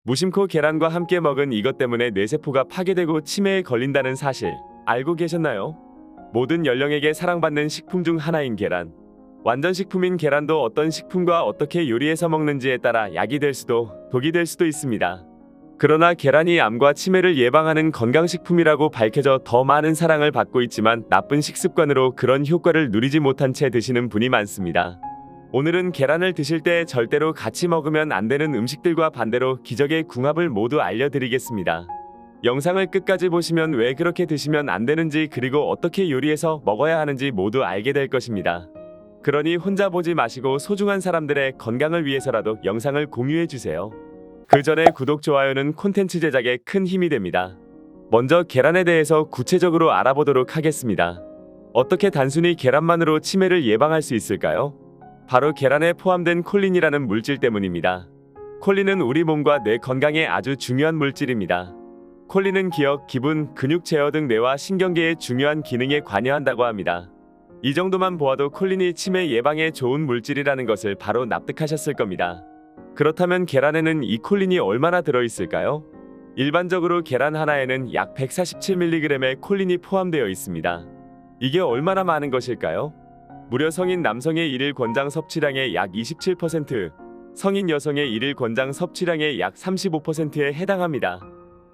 무심코 계란과 함께 먹은 이것 때문에 뇌세포가 파괴되고 치매에 걸린다는 사실 알고 계셨나요? 모든 연령에게 사랑받는 식품 중 하나인 계란. 완전 식품인 계란도 어떤 식품과 어떻게 요리해서 먹는지에 따라 약이 될 수도 독이 될 수도 있습니다. 그러나 계란이 암과 치매를 예방하는 건강식품이라고 밝혀져 더 많은 사랑을 받고 있지만 나쁜 식습관으로 그런 효과를 누리지 못한 채 드시는 분이 많습니다. 오늘은 계란을 드실 때 절대로 같이 먹으면 안 되는 음식들과 반대로 기적의 궁합을 모두 알려드리겠습니다. 영상을 끝까지 보시면 왜 그렇게 드시면 안 되는지 그리고 어떻게 요리해서 먹어야 하는지 모두 알게 될 것입니다. 그러니 혼자 보지 마시고 소중한 사람들의 건강을 위해서라도 영상을 공유해주세요. 그 전에 구독, 좋아요는 콘텐츠 제작에 큰 힘이 됩니다. 먼저 계란에 대해서 구체적으로 알아보도록 하겠습니다. 어떻게 단순히 계란만으로 치매를 예방할 수 있을까요? 바로 계란에 포함된 콜린이라는 물질 때문입니다. 콜린은 우리 몸과 뇌 건강에 아주 중요한 물질입니다. 콜린은 기억, 기분, 근육 제어 등 뇌와 신경계의 중요한 기능에 관여한다고 합니다. 이 정도만 보아도 콜린이 치매 예방에 좋은 물질이라는 것을 바로 납득하셨을 겁니다. 그렇다면 계란에는 이 콜린이 얼마나 들어있을까요? 일반적으로 계란 하나에는 약 147mg의 콜린이 포함되어 있습니다. 이게 얼마나 많은 것일까요? 무려 성인 남성의 일일 권장 섭취량의 약 27%, 성인 여성의 일일 권장 섭취량의 약 35%에 해당합니다.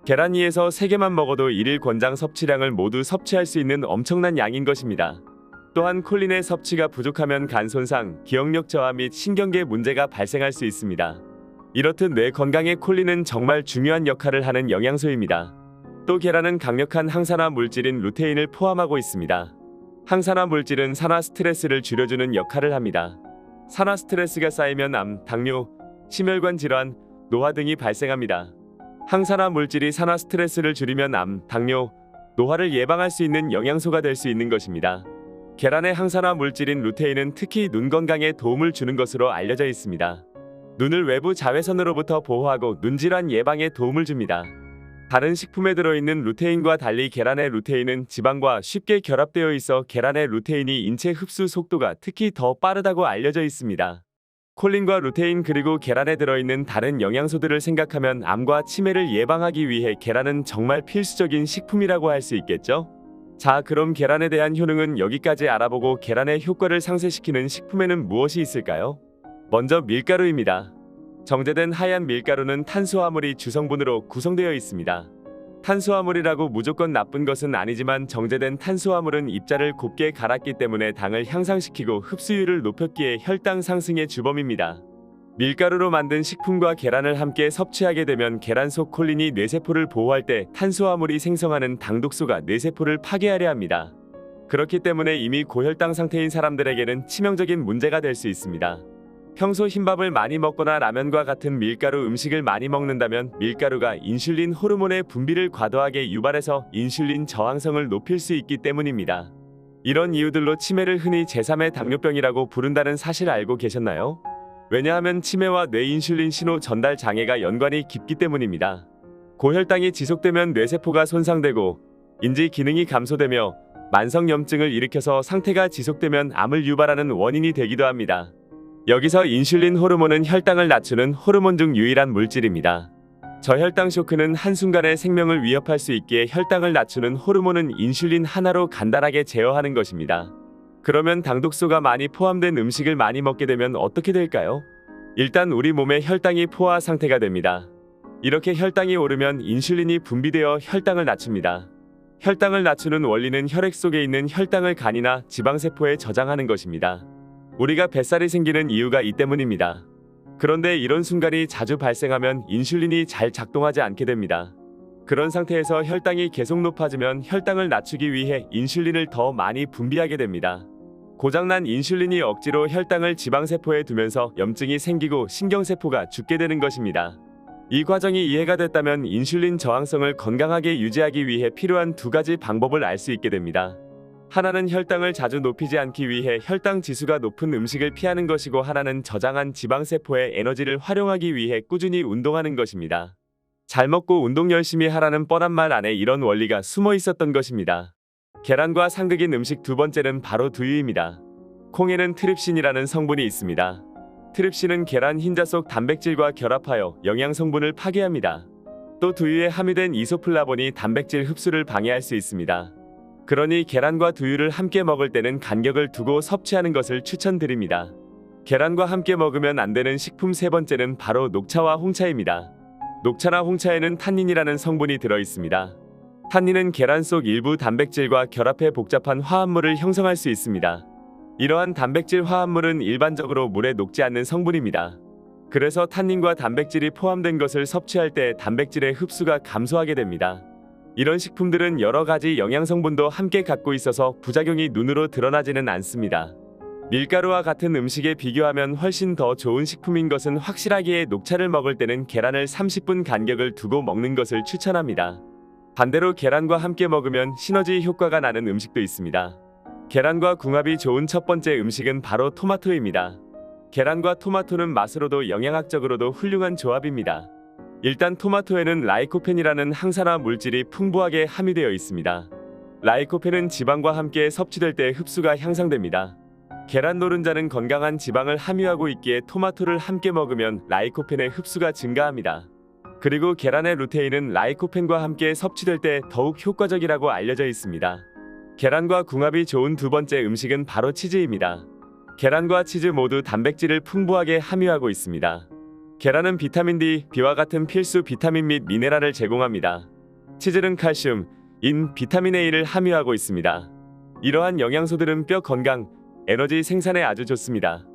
계란 2에서 3개만 먹어도 일일 권장 섭취량을 모두 섭취할 수 있는 엄청난 양인 것입니다. 또한 콜린의 섭취가 부족하면 간 손상, 기억력 저하 및 신경계 문제가 발생할 수 있습니다. 이렇듯 뇌 건강에 콜린은 정말 중요한 역할을 하는 영양소입니다. 또 계란은 강력한 항산화 물질인 루테인을 포함하고 있습니다. 항산화 물질은 산화 스트레스를 줄여주는 역할을 합니다. 산화 스트레스가 쌓이면 암, 당뇨, 심혈관 질환, 노화 등이 발생합니다. 항산화 물질이 산화 스트레스를 줄이면 암, 당뇨, 노화를 예방할 수 있는 영양소가 될 수 있는 것입니다. 계란의 항산화 물질인 루테인은 특히 눈 건강에 도움을 주는 것으로 알려져 있습니다. 눈을 외부 자외선으로부터 보호하고 눈질환 예방에 도움을 줍니다. 다른 식품에 들어있는 루테인과 달리 계란의 루테인은 지방과 쉽게 결합되어 있어 계란의 루테인이 인체 흡수 속도가 특히 더 빠르다고 알려져 있습니다. 콜린과 루테인 그리고 계란에 들어있는 다른 영양소들을 생각하면 암과 치매를 예방하기 위해 계란은 정말 필수적인 식품이라고 할 수 있겠죠? 자, 그럼 계란에 대한 효능은 여기까지 알아보고 계란의 효과를 상쇄시키는 식품에는 무엇이 있을까요? 먼저 밀가루입니다. 정제된 하얀 밀가루는 탄수화물이 주성분으로 구성되어 있습니다. 탄수화물이라고 무조건 나쁜 것은 아니지만 정제된 탄수화물은 입자를 곱게 갈았기 때문에 당을 향상시키고 흡수율을 높였기에 혈당 상승의 주범입니다. 밀가루로 만든 식품과 계란을 함께 섭취하게 되면 계란 속 콜린이 뇌세포를 보호할 때 탄수화물이 생성하는 당독소가 뇌세포를 파괴하려 합니다. 그렇기 때문에 이미 고혈당 상태인 사람들에게는 치명적인 문제가 될 수 있습니다. 평소 흰밥을 많이 먹거나 라면과 같은 밀가루 음식을 많이 먹는다면 밀가루가 인슐린 호르몬의 분비를 과도하게 유발해서 인슐린 저항성을 높일 수 있기 때문입니다. 이런 이유들로 치매를 흔히 제3의 당뇨병이라고 부른다는 사실 알고 계셨나요? 왜냐하면 치매와 뇌 인슐린 신호 전달 장애가 연관이 깊기 때문입니다. 고혈당이 지속되면 뇌세포가 손상되고 인지 기능이 감소되며 만성염증을 일으켜서 상태가 지속되면 암을 유발하는 원인이 되기도 합니다. 여기서 인슐린 호르몬은 혈당을 낮추는 호르몬 중 유일한 물질입니다. 저혈당 쇼크는 한순간에 생명을 위협할 수 있기에 혈당을 낮추는 호르몬은 인슐린 하나로 간단하게 제어하는 것입니다. 그러면 당독소가 많이 포함된 음식을 많이 먹게 되면 어떻게 될까요? 일단 우리 몸의 혈당이 포화 상태가 됩니다. 이렇게 혈당이 오르면 인슐린이 분비되어 혈당을 낮춥니다. 혈당을 낮추는 원리는 혈액 속에 있는 혈당을 간이나 지방세포에 저장하는 것입니다. 우리가 뱃살이 생기는 이유가 이 때문입니다. 그런데 이런 순간이 자주 발생하면 인슐린이 잘 작동하지 않게 됩니다. 그런 상태에서 혈당이 계속 높아지면 혈당을 낮추기 위해 인슐린을 더 많이 분비하게 됩니다. 고장난 인슐린이 억지로 혈당을 지방세포에 두면서 염증이 생기고 신경세포가 죽게 되는 것입니다. 이 과정이 이해가 됐다면 인슐린 저항성을 건강하게 유지하기 위해 필요한 두 가지 방법을 알 수 있게 됩니다. 하나는 혈당을 자주 높이지 않기 위해 혈당 지수가 높은 음식을 피하는 것이고 하나는 저장한 지방세포의 에너지를 활용하기 위해 꾸준히 운동하는 것입니다. 잘 먹고 운동 열심히 하라는 뻔한 말 안에 이런 원리가 숨어 있었던 것입니다. 계란과 상극인 음식 두 번째는 바로 두유입니다. 콩에는 트립신이라는 성분이 있습니다. 트립신은 계란 흰자 속 단백질과 결합하여 영양 성분을 파괴합니다. 또 두유에 함유된 이소플라본이 단백질 흡수를 방해할 수 있습니다. 그러니 계란과 두유를 함께 먹을 때는 간격을 두고 섭취하는 것을 추천드립니다. 계란과 함께 먹으면 안 되는 식품 세 번째는 바로 녹차와 홍차입니다. 녹차나 홍차에는 탄닌이라는 성분이 들어 있습니다. 탄닌은 계란 속 일부 단백질과 결합해 복잡한 화합물을 형성할 수 있습니다. 이러한 단백질 화합물은 일반적으로 물에 녹지 않는 성분입니다. 그래서 탄닌과 단백질이 포함된 것을 섭취할 때 단백질의 흡수가 감소하게 됩니다. 이런 식품들은 여러 가지 영양 성분도 함께 갖고 있어서 부작용이 눈으로 드러나지는 않습니다. 밀가루와 같은 음식에 비교하면 훨씬 더 좋은 식품인 것은 확실하기에 녹차를 먹을 때는 계란을 30분 간격을 두고 먹는 것을 추천합니다. 반대로 계란과 함께 먹으면 시너지 효과가 나는 음식도 있습니다. 계란과 궁합이 좋은 첫 번째 음식은 바로 토마토입니다. 계란과 토마토는 맛으로도 영양학적으로도 훌륭한 조합입니다. 일단 토마토에는 라이코펜이라는 항산화 물질이 풍부하게 함유되어 있습니다. 라이코펜은 지방과 함께 섭취될 때 흡수가 향상됩니다. 계란 노른자는 건강한 지방을 함유하고 있기에 토마토를 함께 먹으면 라이코펜의 흡수가 증가합니다. 그리고 계란의 루테인은 라이코펜과 함께 섭취될 때 더욱 효과적이라고 알려져 있습니다. 계란과 궁합이 좋은 두 번째 음식은 바로 치즈입니다. 계란과 치즈 모두 단백질을 풍부하게 함유하고 있습니다. 계란은 비타민 D, B와 같은 필수 비타민 및 미네랄을 제공합니다. 치즈는 칼슘, 인, 비타민 A를 함유하고 있습니다. 이러한 영양소들은 뼈 건강, 에너지 생산에 아주 좋습니다.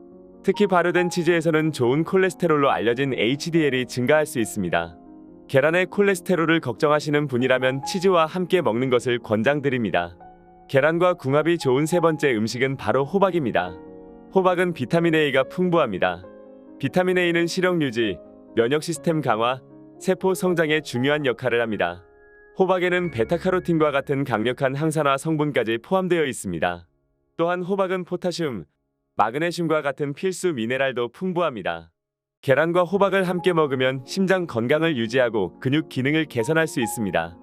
특히 발효된 치즈에서는 좋은 콜레스테롤로 알려진 HDL이 증가할 수 있습니다. 계란의 콜레스테롤을 걱정하시는 분이라면 치즈와 함께 먹는 것을 권장드립니다. 계란과 궁합이 좋은 세 번째 음식은 바로 호박입니다. 호박은 비타민 A가 풍부합니다. 비타민 A는 시력 유지, 면역 시스템 강화, 세포 성장에 중요한 역할을 합니다. 호박에는 베타카로틴과 같은 강력한 항산화 성분까지 포함되어 있습니다. 또한 호박은 포타슘, 마그네슘과 같은 필수 미네랄도 풍부합니다. 계란과 호박을 함께 먹으면 심장 건강을 유지하고 근육 기능을 개선할 수 있습니다.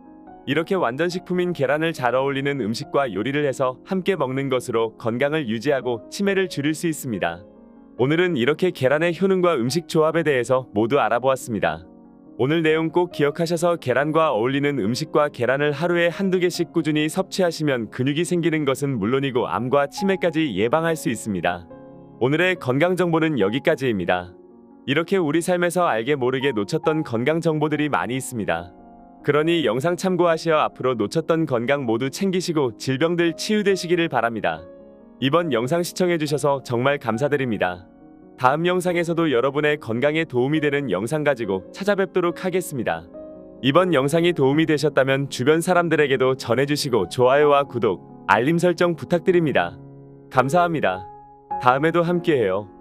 이렇게 완전식품인 계란을 잘 어울리는 음식과 요리를 해서 함께 먹는 것으로 건강을 유지하고 치매를 줄일 수 있습니다. 오늘은 이렇게 계란의 효능과 음식 조합에 대해서 모두 알아보았습니다. 오늘 내용 꼭 기억하셔서 계란과 어울리는 음식과 계란을 하루에 한두 개씩 꾸준히 섭취하시면 근육이 생기는 것은 물론이고 암과 치매까지 예방할 수 있습니다. 오늘의 건강 정보는 여기까지입니다. 이렇게 우리 삶에서 알게 모르게 놓쳤던 건강 정보들이 많이 있습니다. 그러니 영상 참고하시어 앞으로 놓쳤던 건강 모두 챙기시고 질병들 치유되시기를 바랍니다. 이번 영상 시청해주셔서 정말 감사드립니다. 다음 영상에서도 여러분의 건강에 도움이 되는 영상 가지고 찾아뵙도록 하겠습니다. 이번 영상이 도움이 되셨다면 주변 사람들에게도 전해주시고 좋아요와 구독, 알림 설정 부탁드립니다. 감사합니다. 다음에도 함께해요.